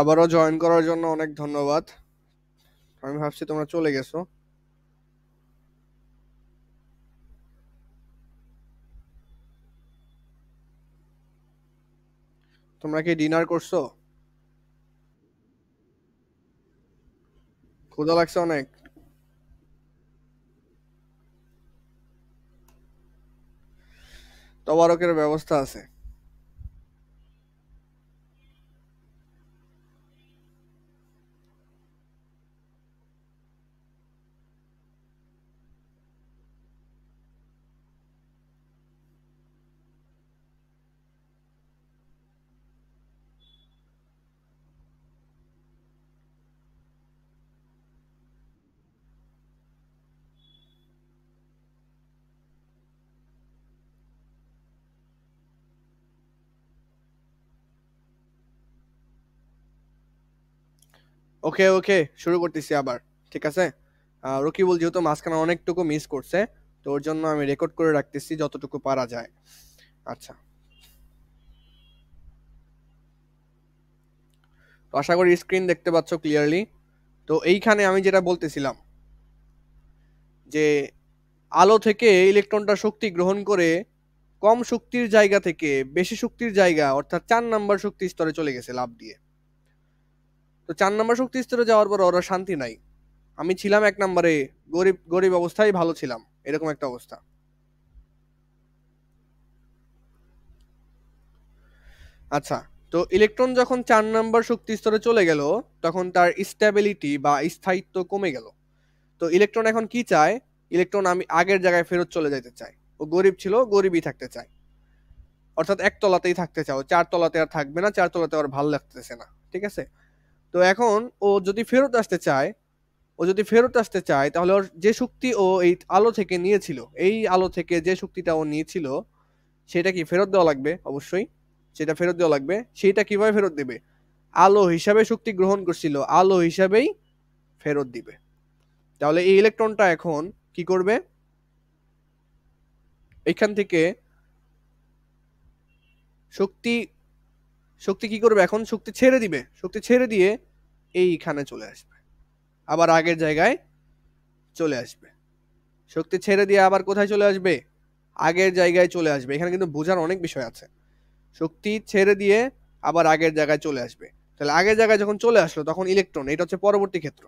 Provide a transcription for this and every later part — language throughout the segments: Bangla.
আবারও জয়েন করার জন্য অনেক ধন্যবাদ। আমি ভাবছি তোমরা চলে গেছো। তোমরা কি ডিনার করছো? ক্ষুধা লাগছে অনেক? তবারকের ব্যবস্থা আছে। ওকে ওকে, শুরু করতেছি আবার। ঠিক আছে। রকিবুল যেহেতু মাঝখানে অনেকটুকু মিস করছে, তো ওর জন্য আমি রেকর্ড করে রাখতেছি যতটুকু পারা যায়। আচ্ছা, তো আশা করি স্ক্রিন দেখতে পাচ্ছ ক্লিয়ারলি। তো এইখানে আমি যেটা বলতেছিলাম যে আলো থেকে ইলেকট্রনটা শক্তি গ্রহণ করে কম শক্তির জায়গা থেকে বেশি শক্তির জায়গা অর্থাৎ 4 নম্বর শক্তি স্তরে চলে গেছে লাফ দিয়ে। তো 4 নম্বর শক্তি স্তরে যাওয়ার পর ওরা শান্তি নাই। আমি ছিলাম 1 নম্বরে, গরিব গরিব অবস্থায় ভালো ছিলাম, এরকম একটা অবস্থা। আচ্ছা, তো ইলেকট্রন যখন 4 নম্বর শক্তি স্তরে চলে গেল, তখন তার স্ট্যাবিলিটি বা স্থায়িত্ব কমে গেল। তো ইলেকট্রন এখন কি চায়? ইলেকট্রন আমি আগের জায়গায় ফেরত চলে যেতে চায়। ও গরিব ছিল, গরিবই থাকতে চায়, অর্থাৎ একতলাতেই থাকতে চাও, 4 তলাতে আর থাকবে না, 4 তলাতে আর ভালো লাগতেছে না। ঠিক আছে। তো এখন ও যদি ফেরত আসতে চায়, তাহলে ওর যে শক্তি ও এই আলো থেকে নিয়েছিল, এই আলো থেকে যে শক্তিটা ও নিয়েছিল সেটা কি ফেরত দেওয়া লাগবে? অবশ্যই সেটা ফেরত দেওয়া লাগবে। সেটা কিভাবে ফেরত দেবে? আলো হিসাবে শক্তি গ্রহণ করছিল, আলো হিসাবেই ফেরত দিবে। তাহলে এই ইলেকট্রনটা এখন কি করবে? এখান থেকে শক্তি শক্তি কি করবে? এখন শক্তি ছেড়ে দিবে, শক্তি ছেড়ে দিয়ে এইখানে চলে আসবে, আবার আগের জায়গায় চলে আসবে। শক্তি ছেড়ে দিয়ে আবার কোথায় চলে আসবে? আগের জায়গায় চলে আসবে। এখানে কিন্তু বোঝার অনেক বিষয় আছে। শক্তি ছেড়ে দিয়ে আবার আগের জায়গায় চলে আসবে। তাহলে আগের জায়গায় যখন চলে আসলো, তখন ইলেকট্রন, এটা হচ্ছে পরবর্তী ক্ষেত্র,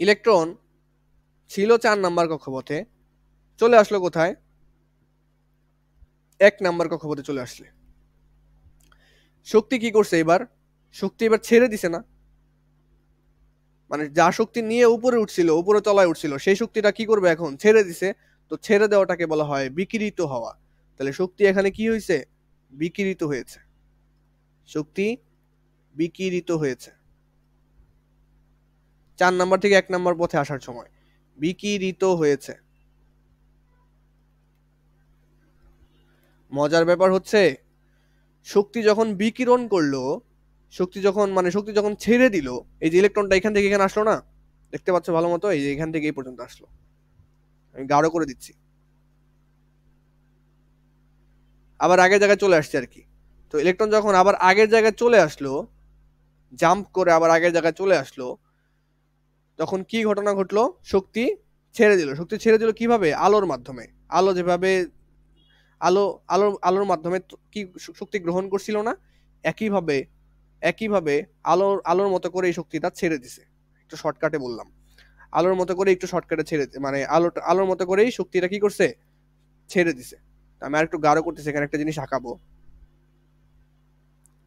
ইলেকট্রন ছিল 4 নম্বর কক্ষপথে, চলে আসলো কোথায়? 1 নম্বর কক্ষপথে চলে আসলে শক্তি কি করছে এবার? শক্তি এবার ছেড়ে দিছে না? মানে যা শক্তি নিয়ে উপরে উঠছিল, উপরে তলায় উঠছিল, সেই শক্তিটা কি করবে? এখন ছেড়ে দিছে। তো ছেড়ে দেওয়াটাকে বলা হয় বিকিরিত হওয়া। তাহলে শক্তি এখানে কি হয়েছে? বিকিরিত হয়েছে। শক্তি বিকিরিত হয়েছে 4 নম্বর থেকে 1 নম্বর পথে আসার সময় বিকিরিত হয়েছে। মজার ব্যাপার হচ্ছে, শক্তি যখন বিকিরণ করলো, শক্তি যখন ছেড়ে দিল, এই যে ইলেকট্রনটা এখান থেকে এখানে আসলো না, দেখতে পাচ্ছ ভালো মতো, এই যে এখান থেকে এই পর্যন্ত আসলো। আমি গাঢ় করে দিচ্ছি, আবার আগের জায়গায় চলে আসছে আর কি। তো ইলেকট্রন যখন আবার আগের জায়গায় চলে আসলো, জাম্প করে আবার আগের জায়গায় চলে আসলো, তখন কি ঘটনা ঘটলো? শক্তি ছেড়ে দিল। শক্তি ছেড়ে দিল কিভাবে? আলোর মাধ্যমে। আলো যেভাবে আলো আলোর মাধ্যমে কি শক্তি গ্রহণ করছিল না, একইভাবে একইভাবে আলোর মতো করে এই শক্তিটা ছেড়ে দিছে। একটু শর্টকাটে বললাম, আলোর মতো করে একটু শর্টকাটে ছেড়ে, মানে আলোর মতো করেই শক্তিটা কি করছে? ছেড়ে দিছে। আমি আর একটু গাঢ় করতেছি, এখানে একটা জিনিস আঁকাবো।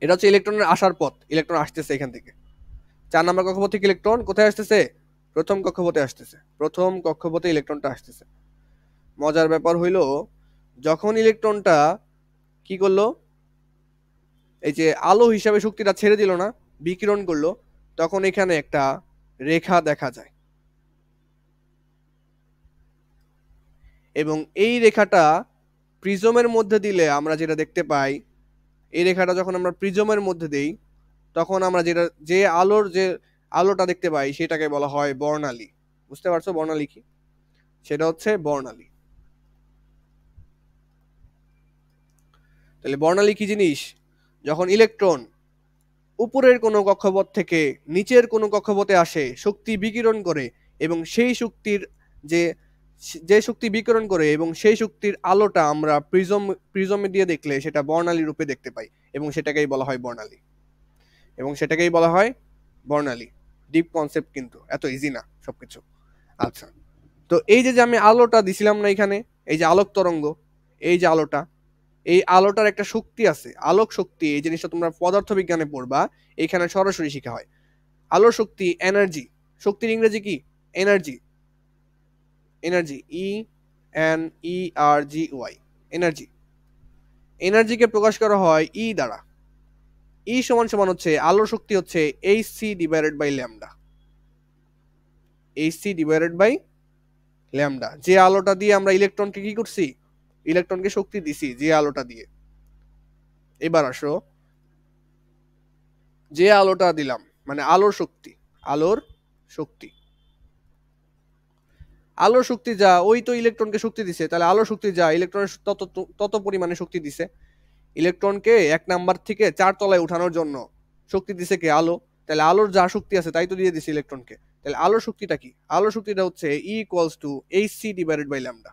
এটা হচ্ছে ইলেকট্রনের আসার পথ। ইলেকট্রন আসতেছে এখান থেকে 4 নম্বর কক্ষপথ থেকে। ইলেকট্রন কোথায় আসতেছে? প্রথম কক্ষপথে আসতেছে। প্রথম কক্ষপথে ইলেকট্রনটা আসতেছে। মজার ব্যাপার হইলো, যখন ইলেকট্রনটা কি করলো? এই যে আলো হিসাবে শক্তিটা ছেড়ে দিল না, বিকিরণ করলো, তখন এখানে একটা রেখা দেখা যায়। এবং এই রেখাটা প্রিজমের মধ্যে দিলে আমরা যেটা দেখতে পাই, এই রেখাটা যখন আমরা প্রিজমের মধ্যে দেই, তখন আমরা যে আলোটা দেখতে পাই সেটাকে বলা হয় বর্ণালী। বুঝতে পারছো বর্ণালী কি? সেটা হচ্ছে বর্ণালী। তাহলে বর্ণালী কি জিনিস? যখন ইলেকট্রন উপরের কোনো কক্ষপথ থেকে নিচের কোনো কক্ষপথে আসে, শক্তি বিকিরণ করে এবং সেই শক্তির যে যে শক্তি বিকিরণ করে এবং সেই শক্তির আলোটা আমরা প্রিজমে দিয়ে দেখলে সেটা বর্ণালী রূপে দেখতে পাই এবং সেটাকেই বলা হয় বর্ণালী। ডিপ কনসেপ্ট, কিন্তু এত ইজি না সবকিছু। আচ্ছা, তো এই যে আমি আলোটা দিছিলাম না এখানে, এই যে আলোক তরঙ্গ, এই যে আলোটা, এই আলোটার একটা শক্তি আছে, আলোক শক্তি। এই জিনিসটা তোমরা পদার্থবিজ্ঞানে পড়বা, এখানে সরাসরি শেখা হয়। আলোর শক্তি এনার্জি, শক্তির ইংরেজি কি? এনার্জি। Energy, ENERGY, energy. এনার্জিকে প্রকাশ করা হয় ই দ্বারা। ই সমান সমান হচ্ছে আলোর শক্তি হচ্ছে hc divided by lambda. Hc divided by lambda. যে আলোটা দিয়ে আমরা ইলেকট্রনকে কি করছি? ইলেকট্রনকে শক্তি দিছি যে আলোটা দিয়ে। এবার আসো, যে আলোটা দিলাম মানে আলোর শক্তি, আলোর শক্তি, আলোর শক্তি যা, ওই তো ইলেকট্রনকে শক্তি দিছে, তাহলে আলোর শক্তি যা, ইলেকট্রনের তত তত পরিমাণে শক্তি দিছে। ইলেকট্রনকে 1 নাম্বার থেকে 4 তলায় উঠানোর জন্য শক্তি দিছে কে? আলো। তাহলে আলোর যা শক্তি আছে তাই তো দিয়ে দিছে ইলেকট্রনকে। তাহলে আলোর শক্তিটা কি? আলোর শক্তিটা হচ্ছে E equals to hc divided by lambda.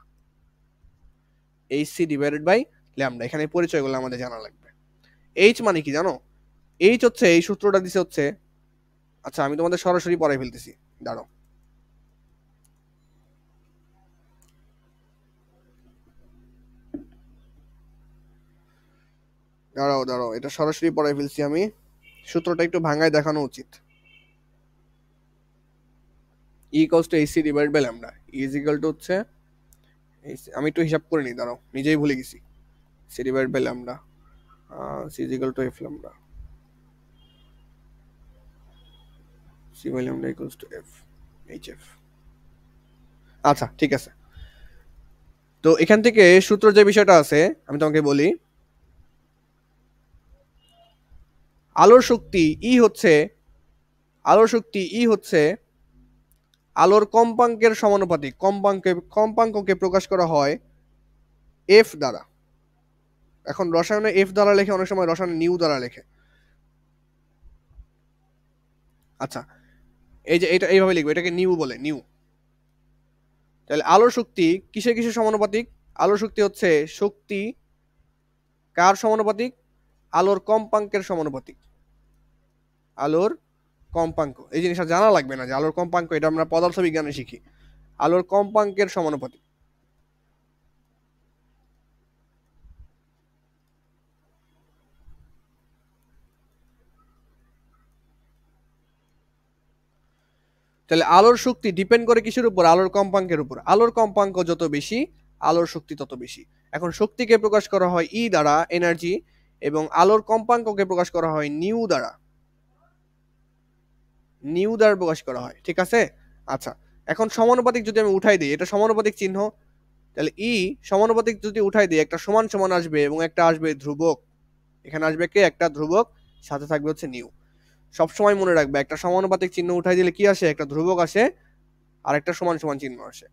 Hc divided by lambda. এখানে পরিচয়গুলো আমাদের জানা লাগবে। এইচ মানে কি জানো? এইচ হচ্ছে, এই সূত্রটা দিছে হচ্ছে, আচ্ছা আমি তোমাদের সরাসরি পড়াই ফেলতেছি, দাঁড়াও দাঁড়াও দাঁড়াও এটা সরাসরি পড়াই ফেলছি আমি, সূত্রটা একটু ভাঙায় দেখানো উচিত। E equals to hc divided by lambda. Is equal to হচ্ছে, আমি একটু হিসাব করে নিই, দাঁড়াও, নিজেই ভুলে গেছি। C divided by lambda, c is equal to f lambda, c by lambda equals to f h f. আচ্ছা ঠিক আছে, তো এখান থেকে সূত্র যে বিষয়টা আছে আমি তোমাকে বলি। আলোর শক্তি ই হচ্ছে, আলোর শক্তি ই হচ্ছে আলোর কম্পাঙ্কের সমানুপাতিক। কম্পাঙ্ককে প্রকাশ করা হয় এফ দ্বারা। এখন রসায়নে এফ দ্বারা লেখে, অনেক সময় রসায়নে নিউ দ্বারা লেখে। আচ্ছা, এই যে এটা এইভাবে লিখবো, এটাকে নিউ বলে, নিউ। তাহলে আলোর শক্তি কিসে কিসে সমানুপাতিক? আলোর শক্তি হচ্ছে শক্তি কার সমানুপাতিক? আলোর কম্পাঙ্কের সমানুপাতিক। আলোর কম্পাঙ্ক, এই জিনিসটা জানা লাগবে না যে আলোর কম্পাঙ্ক, এটা আমরা পদার্থবিজ্ঞানে শিখি। আলোর কম্পাঙ্কের সমানুপাতিক। তাহলে আলোর শক্তি ডিপেন্ড করে কিসের উপর? আলোর কম্পাঙ্কের উপর। আলোর কম্পাঙ্ক যত বেশি, আলোর শক্তি তত বেশি। এখন শক্তিকে প্রকাশ করা হয় ই দ্বারা, এনার্জি, এবং আলোর কম্পাঙ্ককে প্রকাশ করা হয় নিউ দ্বারা। নিউ দ্বারা প্রকাশ করা হয়, ঠিক আছে? আচ্ছা, এখন সমানুপাতিক যদি আমি উঠাই দিই, এটা সমানুপাতিক চিহ্ন, তাহলে ই সমানুপাতিক যদি উঠাই দিই, একটা সমান সমান আসবে এবং একটা আসবে ধ্রুবক। এখানে আসবে কে? একটা ধ্রুবক, সাথে থাকবে হচ্ছে নিউ। সবসময় মনে রাখবে, একটা সমানুপাতিক চিহ্ন উঠাই দিলে কি আসে? একটা ধ্রুবক আসে, আর একটা সমান সমান চিহ্ন আসে।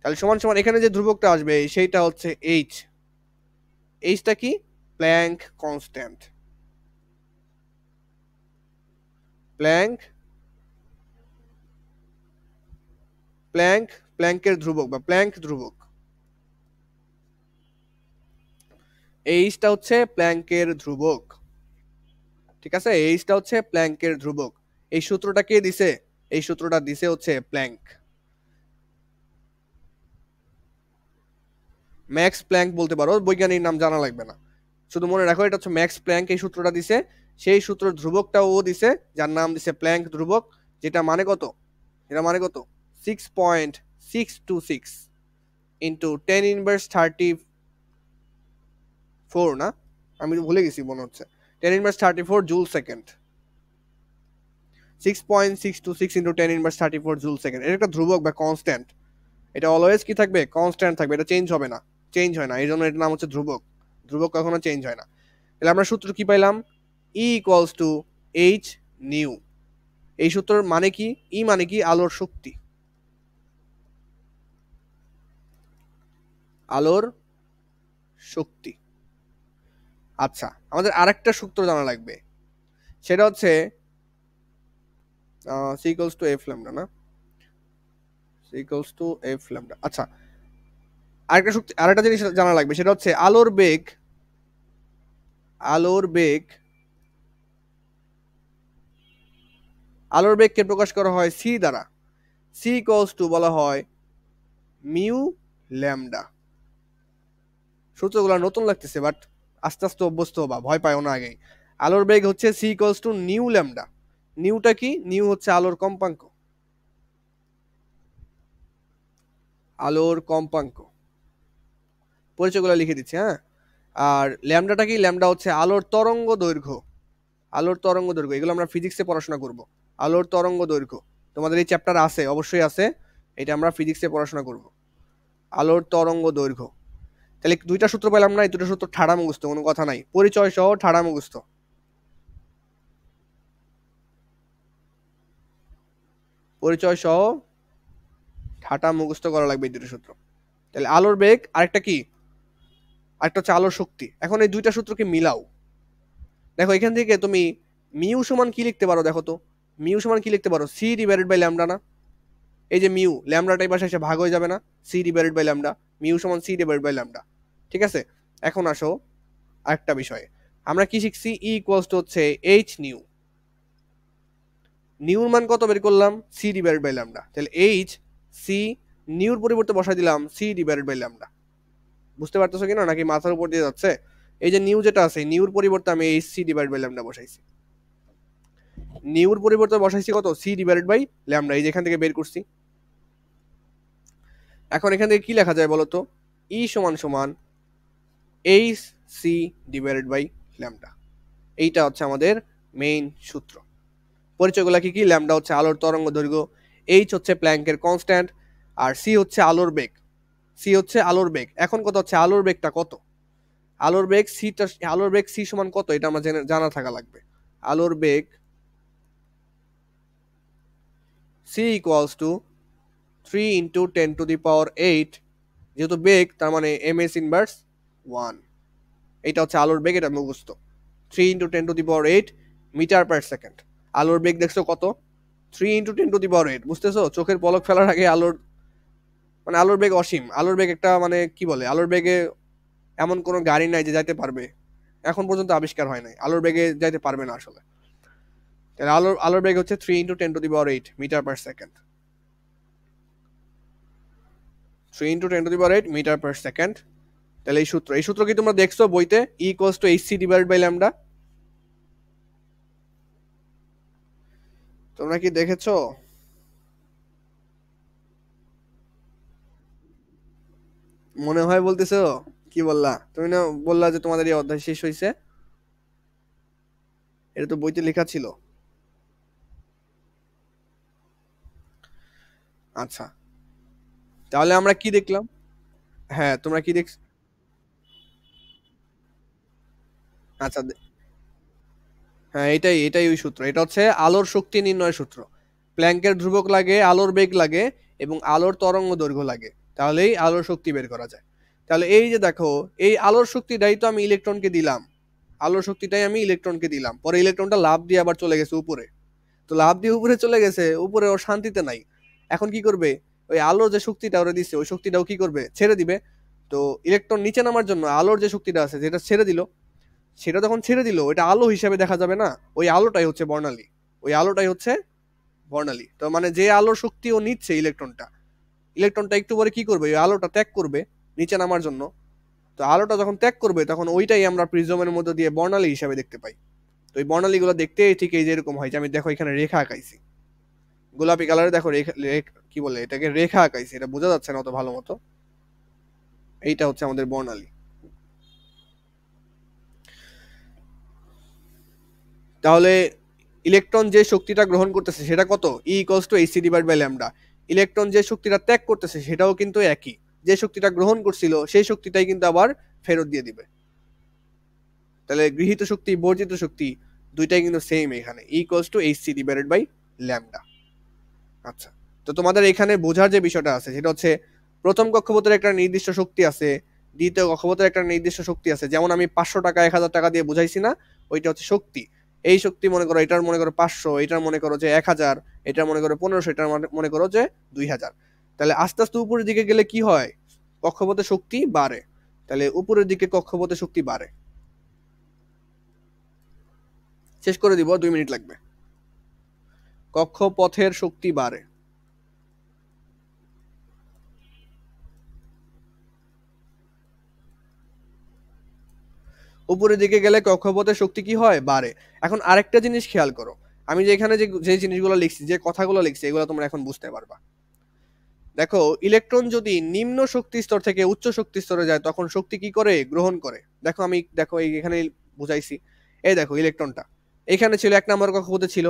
তাহলে সমান সমান, এখানে যে ধ্রুবকটা আসবে সেইটা হচ্ছে এইচ। এইচটা কি? Planck constant. প্ল্যাঙ্ক প্ল্যাঙ্ক প্ল্যাঙ্কের ধ্রুবক বা প্ল্যাঙ্ক ধ্রুবক। এইচটা হচ্ছে প্ল্যাঙ্কের ধ্রুবক, ঠিক আছে? এইচটা হচ্ছে প্ল্যাঙ্কের ধ্রুবক। এই সূত্রটা কে দিছে? এই সূত্রটা দিছে হচ্ছে প্ল্যাঙ্ক। ম্যাক্স প্ল্যাঙ্ক বলতে পারো, বৈজ্ঞানিক নাম জানা লাগবে না, শুধু মনে রাখো এটা হচ্ছে ম্যাক্স প্ল্যাঙ্ক। এই সূত্রটা দিছে, সেই সূত্রের ধ্রুবকটাও ও দিছে, যার নাম দিছে প্ল্যাঙ্ক ধ্রুবক। যেটা মানে কত? এটা মানে কত? 6.626 ইন্টু 10^34, না আমি ভুলে গেছি মনে হচ্ছে, 10^34 joule second. 6.626 into 10^34 joule second. এটা একটা ধ্রুবক বা কনস্ট্যান্ট। এটা অলওয়েজ কি থাকবে? কনস্ট্যান্ট থাকবে, এটা চেঞ্জ হবে না, চেঞ্জ হয় না, এই জন্য এটার নাম হচ্ছে ধ্রুবক। ধ্রুবক কখনো চেঞ্জ হয় না। তাহলে আমরা সূত্র কি পাইলাম? ই ইকুয়ালস টু এইচ নিউ। এই সূত্রের মানে কি? ই মানে কি? আলোর শক্তি, আলোর শক্তি। আচ্ছা, আমাদের আরেকটা সূত্র জানা লাগবে, সেটা হচ্ছে c equals to f lambda, না c equals to f lambda. আচ্ছা, আরেকটা জিনিস জানা লাগবে, সেটা হচ্ছে আলোর বেগকে প্রকাশ করা হয় সি দ্বারা। সি ইকুয়ালস টু বলা হয় মিউ ল্যামডা। সূত্রগুলো নতুন লাগতেছে, বাট আস্তে আস্তে অভ্যস্ত হবা, ভয় পায় না আগেই। আলোর বেগ হচ্ছে c equals to nu lambda. নিউটা কি? নিউ হচ্ছে আলোর কম্পাঙ্ক। পরিচয়গুলো লিখে দিচ্ছি, হ্যাঁ। আর ল্যামডাটা কি? ল্যামডা হচ্ছে আলোর তরঙ্গ দৈর্ঘ্য। এগুলো আমরা ফিজিক্সে পড়াশোনা করব। আলোর তরঙ্গ দৈর্ঘ্য তোমাদের এই চ্যাপ্টার আছে, অবশ্যই আছে, এটা আমরা ফিজিক্সে পড়াশোনা করব। আলোর তরঙ্গ দৈর্ঘ্য। তাহলে দুইটা সূত্র পেলাম না? এই দুটো সূত্র ঠাড়া মুখস্থ, কোনো কথা নাই, পরিচয় সহ ঠাড়া মুখস্থ। পরিচয় সহ ঠাটা মুখস্থ করা লাগবে এই দুটো সূত্র। তাহলে আলোর বেগ, আরেকটা কি, আরেকটা হচ্ছে আলোর শক্তি। এখন এই দুইটা সূত্রকে মিলাও। দেখো এখান থেকে তুমি মিউ সমান কি লিখতে পারো? দেখো তো, মিউ সমান কি লিখতে পারো? সি ডিভাইডেড বাই ল্যামডা না? এই যে মিউ, ল্যামডাটা এই পাশে এসে ভাগ হয়ে যাবে না? C divided by lambda, mu সমান সি ডিভাইডেড বাই ল্যামডা। ঠিক আছে, এখন আসো আরেকটা বিষয়ে। আমরা কি শিখছি? ই ইকুয়ালস টু হচ্ছে এইচ নিউ। নিউর মান কত বের করলাম? C divided by lambda. তাহলে এইচ সি, নিউর পরিবর্তে বসাই দিলাম সি ডিভাইডেড বাই ল্যামডা। বুঝতে পারতেছো কিনা, নাকি মাথার উপর দিয়ে যাচ্ছে? এই যে নিউ যেটা আছে, নিউর পরিবর্তে আমি h c divide by lambda বসাইছি। নিউর পরিবর্তে বসাইছি কত? সি ডিভাইডেড বাই ল্যামডা, এই যে এখান থেকে বের করছি। এখন এখান থেকে কি লেখা যায় বলো তো? ই সমান সমান h c divided by lambda. এইটা হচ্ছে আমাদের মেইন সূত্র। পরিচয়গুলো কি কি? ল্যামডা হচ্ছে আলোর তরঙ্গ দৈর্ঘ্য, এইচ হচ্ছে প্ল্যাঙ্কের কনস্ট্যান্ট, আর সি হচ্ছে আলোর বেগ। এখন কত হচ্ছে আলোর বেগটা কত? আলোর বেগ সি সমান কত, এটা আমার জানা থাকা লাগবে। আলোর বেগ c equals to 3 into 10 to the power 8, যেহেতু বেগ তার মানে এম এস ইনভার্স 1। এটা হচ্ছে আলোর বেগ, এটা মুখস্থ। 3 into 10 to the power 8 metre per second. আলোর বেগ দেখছো কত? 3 ইন্টু 10 টু দি পাওয়ার 8। বুঝতেছো? চোখের পলক ফেলার আগে আলোর বেগ অসীম। আলোর বেগ একটা মানে কি বলে, আলোর বেগে এমন কোনো গাড়ি নাই যে যাইতে পারবে, এখন পর্যন্ত আবিষ্কার হয় নাই, আলোর বেগে যাইতে পারবে না আসলে। তাহলে আলোর বেগ হচ্ছে 3 into 10 to the power 8 metre per second. 3 into 10 to the power 8 metre per second. তাহলে এই সূত্র কি তোমরা দেখছো বইতে? E equals to h c divided by lambda. তোমরা কি দেখেছো? মনে হয় বলতেছো? কি বললা তুমি? না বললা যে তোমাদের এই অধ্যায় শেষ হয়েছে, এটা তো বইতে লেখা ছিল। আচ্ছা, তাহলে আমরা কি দেখলাম? হ্যাঁ, তোমরা কি দেখ? আচ্ছা, হ্যাঁ, এটাই এটাই ওই সূত্র। এটা হচ্ছে আলোর শক্তি নির্ণয় সূত্র। প্ল্যাঙ্কের ধ্রুবক লাগে, আলোর বেগ লাগে, এবং আলোর তরঙ্গ দৈর্ঘ্য লাগে, তাহলেই আলোর শক্তি বের করা যায়। তাহলে এই যে দেখো, এই আলোর শক্তিটাই তো আমি ইলেকট্রনকে দিলাম। পরে ইলেকট্রনটা লাফ দিয়ে আবার চলে গেছে উপরে। তো লাফ দিয়ে উপরে চলে গেছে, উপরে ওর শান্তিতে নাই। এখন কি করবে? ওই আলোর যে শক্তিটা ওরা দিচ্ছে, ওই শক্তিটাও কি করবে? ছেড়ে দিবে। তো ইলেকট্রন নিচে নামার জন্য আলোর যে শক্তিটা আছে, যেটা ছেড়ে দিল, সেটা যখন ছেড়ে দিল, এটা আলো হিসাবে দেখা যাবে না। ওই আলোটাই হচ্ছে বর্ণালী। তো মানে যে আলোর শক্তি ও নিচ্ছে ইলেকট্রনটা একটু পরে কি করবে? ওই আলোটা ত্যাগ করবে নিচে নামার জন্য। তো আলোটা যখন ত্যাগ করবে, তখন ওইটাই আমরা প্রিজমের মধ্যে দিয়ে বর্ণালী হিসাবে দেখতে পাই। তো এই বর্ণালীগুলো দেখতে ঠিক এই যেরকম হয়, যে আমি দেখো এখানে রেখা আঁকাইছি, গোলাপি কালারে দেখো কি বলে এটাকে, রেখা আঁকাইছি। এটা বোঝা যাচ্ছে না অত ভালো মতো। এইটা হচ্ছে আমাদের বর্ণালী। তাহলে ইলেকট্রন যে শক্তিটা গ্রহণ করতেছে সেটা কত? E equals to h c divide by lambda. Electron যে শক্তিটা ত্যাগ করতেছে সেটাও কিন্তু একই। যে শক্তিটা গ্রহণ করছিল সেই শক্তিটাই কিন্তু আবার ফেরত দিয়ে দিবে। তাহলে গৃহীত শক্তি, বর্জিত শক্তি দুইটাই কিন্তু সেম এখানে, E equals to h c divided by lambda. আচ্ছা, তো তোমাদের এখানে বোঝার যে বিষয়টা আছে সেটা হচ্ছে, প্রথম কক্ষপথের একটা নির্দিষ্ট শক্তি আছে, দ্বিতীয় কক্ষপথের একটা নির্দিষ্ট শক্তি আছে। যেমন আমি 500 টাকা 1000 টাকা দিয়ে বুঝাইছি না, ওইটা হচ্ছে শক্তি। এই শক্তি মনে করো এটার মনে করো 500, এটার মনে করো যে 1000, এটার মনে করো 1500, এটার মনে করো যে 2000। তাহলে আস্তে আস্তে উপরের দিকে গেলে কি হয়, কক্ষপথের শক্তি বাড়ে। তাহলে উপরের দিকে কক্ষপথের শক্তি বাড়ে। শেষ করে দিব, 2 মিনিট লাগবে। কক্ষপথের শক্তি বাড়ে। উপরের দিকে গেলে কক্ষপথের শক্তি কি হয়, বাড়ে। এখন আরেকটা জিনিস খেয়াল করো, আমি যে এখানে যে জিনিসগুলো লিখছি, যে কথাগুলো লিখছি, এগুলো তোমরা এখন বুঝতে পারবা। দেখো, ইলেকট্রন যদি নিম্ন শক্তি স্তর থেকে উচ্চ শক্তি স্তরে যায় তখন শক্তি কি করে, গ্রহণ করে। দেখো আমি দেখো এখানে বুঝাইছি। এই দেখো ইলেকট্রনটা এখানে ছিল 1 নম্বর কক্ষপথে ছিল,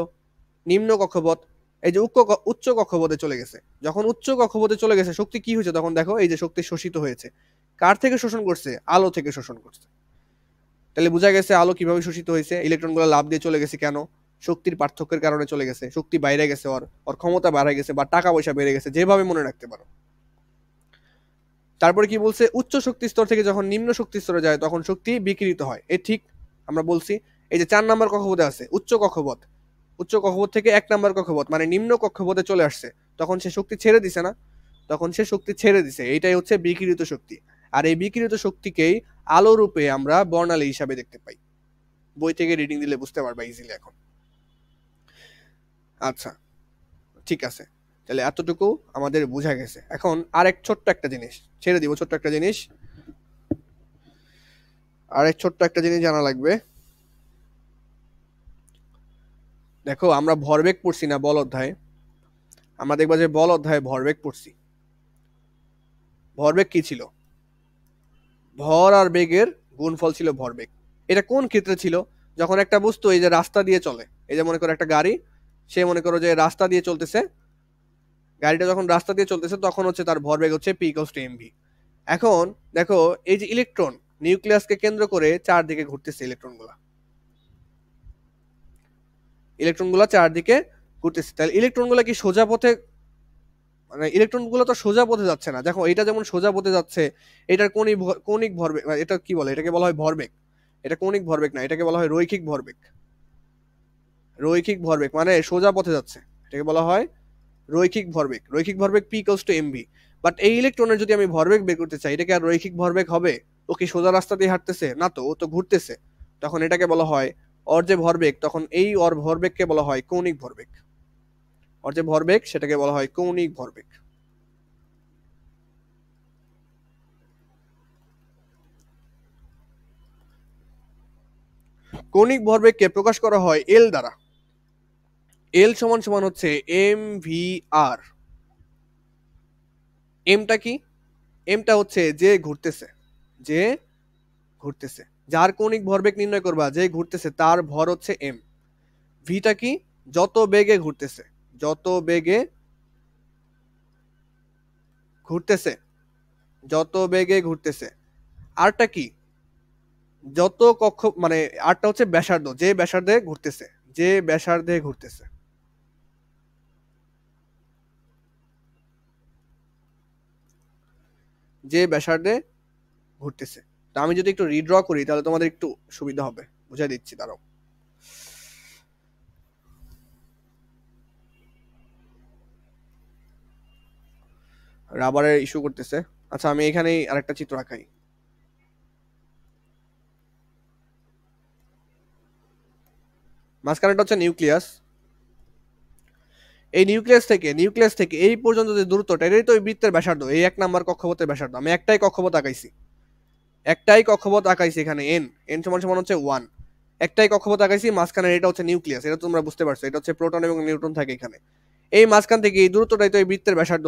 নিম্ন কক্ষপথ, এই যে উচ্চ কক্ষপথে চলে গেছে। যখন উচ্চ কক্ষপথে চলে গেছে শক্তি কি হয়েছে, তখন দেখো এই যে শক্তি শোষিত হয়েছে। কার থেকে শোষণ করছে, আলো থেকে শোষণ করছে। তাহলে বোঝা গেছে আলো কিভাবে শোষিত হয়েছে, ইলেকট্রনগুলো লাফ দিয়ে চলে গেছে কেন, শক্তির পার্থক্যের কারণে চলে গেছে, শক্তি বাইরে গেছে, ওর ওর ক্ষমতা বাড়ে গেছে, বা টাকা পয়সা বেড়ে গেছে, যেভাবে মনে রাখতে পারো। তারপরে কি বলছে, উচ্চ শক্তি স্তর থেকে যখন নিম্ন শক্তি স্তরে যায় তখন শক্তি বিকিরিত হয়। এ ঠিক আমরা বলছি। এই যে 4 নম্বর কক্ষপথে আছে উচ্চ কক্ষপথ, উচ্চ কক্ষপথ থেকে 1 নম্বর কক্ষপথ মানে নিম্ন কক্ষপথে চলে আসছে, তখন সে শক্তি ছেড়ে দিছে না, তখন সে শক্তি ছেড়ে দিছে। এইটাই হচ্ছে বিকিরিত শক্তি। আর এই বিকিরিত শক্তিকেই আলো রূপে আমরা বর্ণালী হিসাবে দেখতে পাই। বই থেকে রিডিং দিলে বুঝতে পারবা ইজিলি এখন। আচ্ছা, ঠিক আছে, তাহলে এতটুকু আমাদের বোঝা গেছে। এখন আরেক ছোট্ট একটা জিনিস ছেড়ে দিব, ছোট্ট একটা জিনিস, আরেক ছোট্ট একটা জিনিস জানা লাগবে। দেখো, আমরা ভরবেগ পড়ছি না বল অধ্যায়ে, আমরা দেখবা যে বল অধ্যায়ে ভরবেগ পড়ছি। ভরবেগ কি ছিল, ভর আর বেগের গুণফল ছিল ভরবেগ। এটা কোন ক্ষেত্রে ছিল, যখন একটা বস্তু এই যে রাস্তা দিয়ে চলে, এই যে মনে করো একটা গাড়ি, সে মনে করো যে রাস্তা দিয়ে চলতেছে, গাড়িটা যখন রাস্তা দিয়ে চলতেছে তখন হচ্ছে তার ভরবেগ হচ্ছে p = mv। এখন দেখো, এই যে ইলেকট্রন নিউক্লিয়াসকে কেন্দ্র করে চারদিকে ঘুরতেছে, ইলেকট্রনগুলো চারদিকে ঘুরতেছে। তাহলে ইলেকট্রনগুলো কি সোজা পথে, মানে ইলেকট্রনগুলো তো সোজা পথে যাচ্ছে না। দেখো এটা যেমন সোজা পথে যাচ্ছে, এটার কৌণিক ভরবেগ, এটা কি বলে, এটাকে বলা হয় ভরবেগ। এটা কৌণিক ভরবেগ না, এটাকে বলা হয় রৈখিক ভরবেগ। রৈখিক ভরবেগ মানে সোজা পথে যাচ্ছে, এটাকে বলা হয় রৈখিক ভরবেগ। রৈখিক ভরবেগ p = mv। বাট এই ইলেকট্রনের যদি আমি ভরবেগ বের করতে চাই, এটা কি আর রৈখিক ভরবেগ হবে? ও কি সোজা রাস্তা দিয়ে হাঁটতেছে না, তো ও তো ঘুরতেছে। তখন এটাকে বলা হয়, ওর যে ভরবেগ, তখন এই ওর ভরবেগকে বলা হয় কৌণিক ভরবেগ। ওর যে ভরবেগ সেটাকে বলা হয় কৌণিক ভরবেগ। কৌণিক ভরবেগকে প্রকাশ করা হয় এল দ্বারা। এল সমান সমান হচ্ছে mvr। এমটা কি, এমটা হচ্ছে যে ঘুরতেছে, যে ঘুরতেছে, যার কৌণিক ভরবেগ নির্ণয় করবা, যে ঘুরতেছে তার ভর হচ্ছে এম। ভিটা কি, যত বেগে ঘুরতেছে, যত বেগে ঘুরতেছে, যত বেগে ঘুরতেছে। আরটা কি, যত কক্ষ মানে আরটা হচ্ছে ব্যাসার্ধ, যে ব্যাসার্ধে ঘুরতেছে, যে ব্যাসার্ধে ঘুরতেছে। যে ব্যাসার্ধে ঘুরতেছে। তো আমি যদি একটু রিড্র করি তাহলে তোমাদের একটু সুবিধা হবে, বুঝাই দিচ্ছি, দাঁড়াও। রাবারের ইস্যু করতেছে। আচ্ছা, আমি এখানেই আরেকটা চিত্র আঁকাই। মাঝখানেটা হচ্ছে নিউক্লিয়াস। এই নিউক্লিয়াস থেকে এই পর্যন্ত যে দূরত্বটা, এটাই তো ওই বৃত্তের ব্যাসার্ধ, এই 1 নাম্বার কক্ষপথের ব্যাসার্ধ। আমি একটাই কক্ষপথ আঁকাইছি, একটাই কক্ষপথ আঁকাইছি এখানে, এন এন সমান সমান হচ্ছে 1। একটাই কক্ষপথ আঁকাইছি, মাঝখানে এটা হচ্ছে নিউক্লিয়াস, এটা তোমরা বুঝতে পারছো, এটা হচ্ছে প্রোটন এবং নিউট্রন থাকে এখানে। এই মাঝখান থেকে এই দূরত্বটাই তো এই বৃত্তের ব্যাসার্ধ,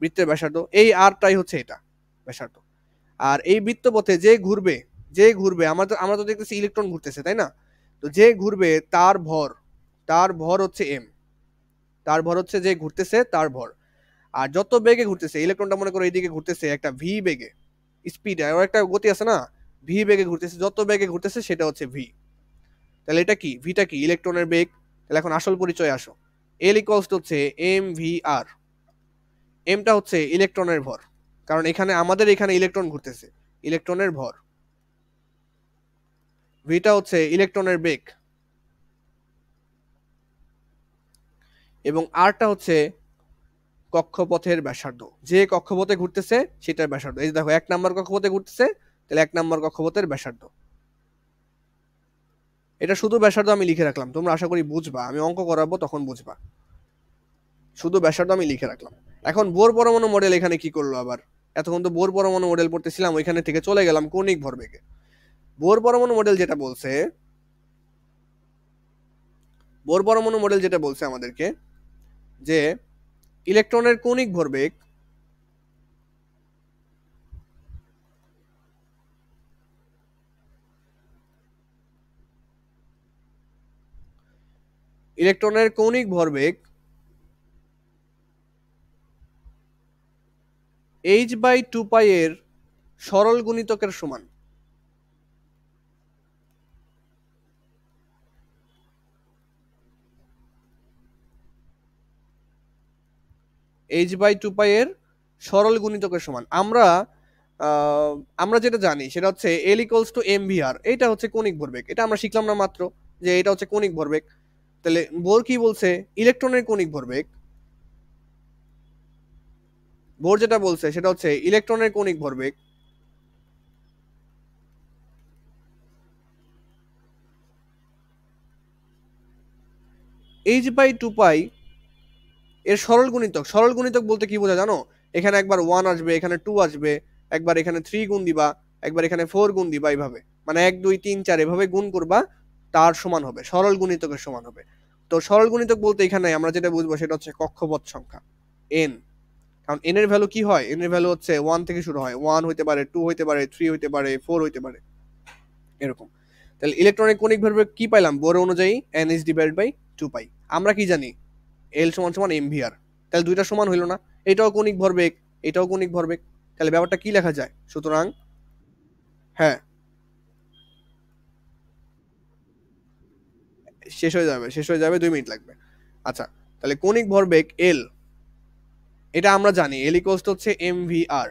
বৃত্তের ব্যাসার্ধ, এই আরটাই হচ্ছে এটা ব্যাসার্ধ। আর এই বৃত্তপথে যে ঘুরবে, যে ঘুরবে, আমরা তো দেখতেছি ইলেকট্রন ঘুরতেছে, তাই না? তো যে ঘুরবে তার ভর হচ্ছে এম, তার ভর হচ্ছে যে ঘুরতেছে তার ভর। আর যত বেগে ঘুরতেছে ইলেকট্রনটা, মনে করো এইদিকে ঘুরতেছে একটা ভি বেগে, স্পিড আর একটা গতি আছে না, ভি বেগে ঘুরতেছে, যত বেগে ঘুরতেছে সেটা হচ্ছে ভি। তাহলে এটা কি, ভিটা কি, ইলেকট্রনের বেগ। তাহলে এখন আসল পরিচয় আসো। এল ইকুয়ালস হচ্ছে এম ভি আর। এমটা হচ্ছে ইলেকট্রনের ভর, কারণ এখানে আমাদের এখানে ইলেকট্রন ঘুরতেছে, ইলেকট্রনের ভর। ভিটা হচ্ছে ইলেকট্রনের বেগ, এবং আরটা হচ্ছে কক্ষপথের ব্যাসার্ধ, যে কক্ষপথে ঘুরতেছে সেটার ব্যাসার্ধ। এই যে দেখো 1 নাম্বার কক্ষপথে ঘুরতেছে, তাহলে 1 নাম্বার কক্ষপথের ব্যাসার্ধ। এটা শুধু ব্যাসার্ধ আমি লিখে রাখলাম, তোমরা আশা করি বুঝবা, আমি অঙ্ক করাবো তখন বুঝবা। শুধু ব্যাসার্ধ আমি লিখে রাখলাম। এখন বোর পরমাণু মডেল এখানে কি করলো আবার, এতক্ষণ তো বোর পরমাণু মডেল পড়তেছিলাম, ওইখানে থেকে চলে গেলাম কৌণিক ভরবেগে। বোর পরমাণু মডেল যেটা বলছে, বোর পরমাণু মডেল যেটা বলছে আমাদেরকে যে ইলেকট্রনের কৌণিক ভরবেগ ইলেকট্রনের কৌণিক ভরবেগ h/2π এর সরল গুণিতকের সমান। h/2π এর সরল গুণিতকের সমান। আমরা যেটা জানি সেটা হচ্ছে L = mvr, এটা হচ্ছে কৌণিক ভরবেগ, এটা আমরা শিখলাম না মাত্র যে এটা হচ্ছে কৌণিক ভরবেগ। তাহলে বোর কি বলছে, ইলেকট্রনের কৌণিক ভরবেগ, বোর যেটা বলছে সেটা হচ্ছে ইলেকট্রনের কৌণিক ভরবেগ h/2π এর সরল গুণিতক। সরল গুণিতক বলতে কি বোঝা জানো, এখানে একবার 1 আসবে, এখানে 2 আসবে, একবার এখানে 3 গুণ দিবা, একবার এখানে 4 গুণ দিবা, এইভাবে মানে 1 2 3 4 এভাবে গুণ করবা, তার সমান হবে, সরল গুণিতকের সমান হবে। তো সরল গুণিতক বলতে এখানে আমরা যেটা বুঝবো সেটা হচ্ছে কক্ষপথ সংখ্যা n। কারণ n এর ভ্যালু কি হয়, n এর ভ্যালু হচ্ছে 1 থেকে শুরু হয়, 1 হইতে পারে, 2 হইতে পারে, 3 হইতে পারে, 4 হইতে পারে, এরকম। তাহলে ইলেকট্রনিক কৌণিক ভরবেগ কি পাইলাম, বোর অনুযায়ী n/2π। আমরা কি জানি, L = mvr। তাহলে দুইটা সমান হইল না, এটাও কৌণিক ভরবেগ, এটাও কৌণিক ভরবেগ, তাহলে ব্যাপারটা কি লেখা যায়, সুতরাং হ্যাঁ, শেষ হয়ে যাবে 2 মিনিট লাগবে। আচ্ছা, তাহলে কৌণিক ভরবেগ L, এটা আমরা জানি L হচ্ছে mvr।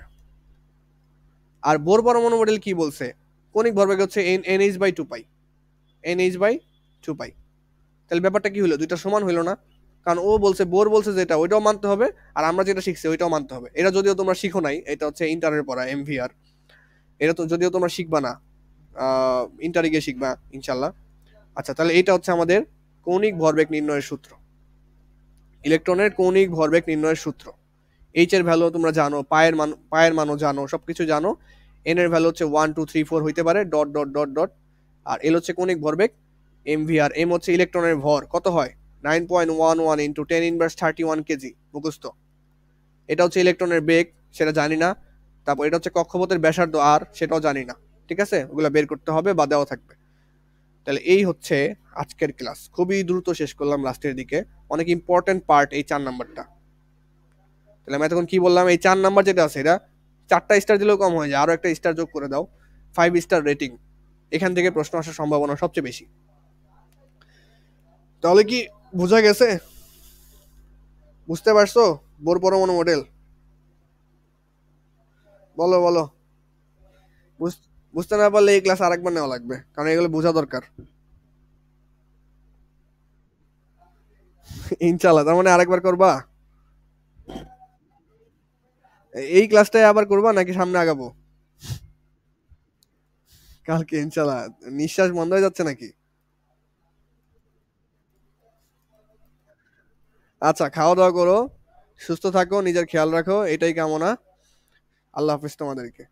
আর বোর পরমাণু মডেল কি বলছে, কৌণিক ভরবেগ হচ্ছে nh/2π, nh/2π। তাহলে ব্যাপারটা কি হলো, দুইটা সমান হইলো না, কারণ ও বলছে, বোর বলছে যেটা ওইটাও মানতে হবে, আর আমরা যেটা শিখছি ওইটাও মানতে হবে। এটা যদিও তোমরা শিখো নাই, এটা হচ্ছে ইন্টারের পড়া mvr, এটা তো যদিও তোমরা শিখবা না, ইন্টারে গিয়ে শিখবা ইনশাল্লাহ। আচ্ছা, তাহলে এটা হচ্ছে আমাদের কৌণিক ভরবেগ নির্ণয়ের সূত্র, ইলেকট্রনের কৌণিক ভরবেগ নির্ণয়ের সূত্র। এইচ এর ভ্যালু তোমরা জানো, পায়ের মানও জানো, সবকিছু জানো। এন এর ভ্যালু হচ্ছে 1 2 3 4 হইতে পারে, ডট ডট ডট ডট। আর এল হচ্ছে কৌণিক ভরবেগ, mvr, এম হচ্ছে ইলেকট্রনের ভর, কত হয় 9.11 ইন্টু 10⁻31 কেজি, মুখস্থ। এটা হচ্ছে ইলেকট্রনের বেগ, সেটা জানি না। তারপর এটা হচ্ছে কক্ষপথের ব্যাসার্ধ আর, সেটাও জানি না। ঠিক আছে, ওগুলো বের করতে হবে বা দেওয়া থাকবে। তাহলে এই হচ্ছে আজকের ক্লাস, খুবই দ্রুত শেষ করলাম লাস্টের দিকে, অনেক ইম্পর্টেন্ট পার্ট এই 4 নাম্বারটা। তাহলে আমি এতক্ষণ কি বললাম, এই 4 নাম্বার যেটা আছে এটা 4টা স্টার দিলেও কম হয়ে যায়, আরো একটা স্টার যোগ করে দাও, 5 স্টার রেটিং, এখান থেকে প্রশ্ন আসার সম্ভাবনা সবচেয়ে বেশি। তাহলে কি বোঝা গেছে, বুঝতে পারছো বোর পরমাণু মডেল? বলো বলো। বুঝতে না পারলে এই ক্লাস আরেকবার নেওয়া লাগবে, কারণ এগুলো বোঝা দরকার। ইনশাল্লাহ, তার মানে আরেকবার করবা? এই ক্লাসটাই আবার করবা নাকি সামনে আগাবো? কালকে ইনশাল্লাহ। নিঃশ্বাস বন্ধ হয়ে যাচ্ছে নাকি? আচ্ছা, খাওয়া দাওয়া করো, সুস্থ থাকো, নিজের খেয়াল রাখো, এটাই কামনা। আল্লাহ হাফিজ তোমাদেরকে।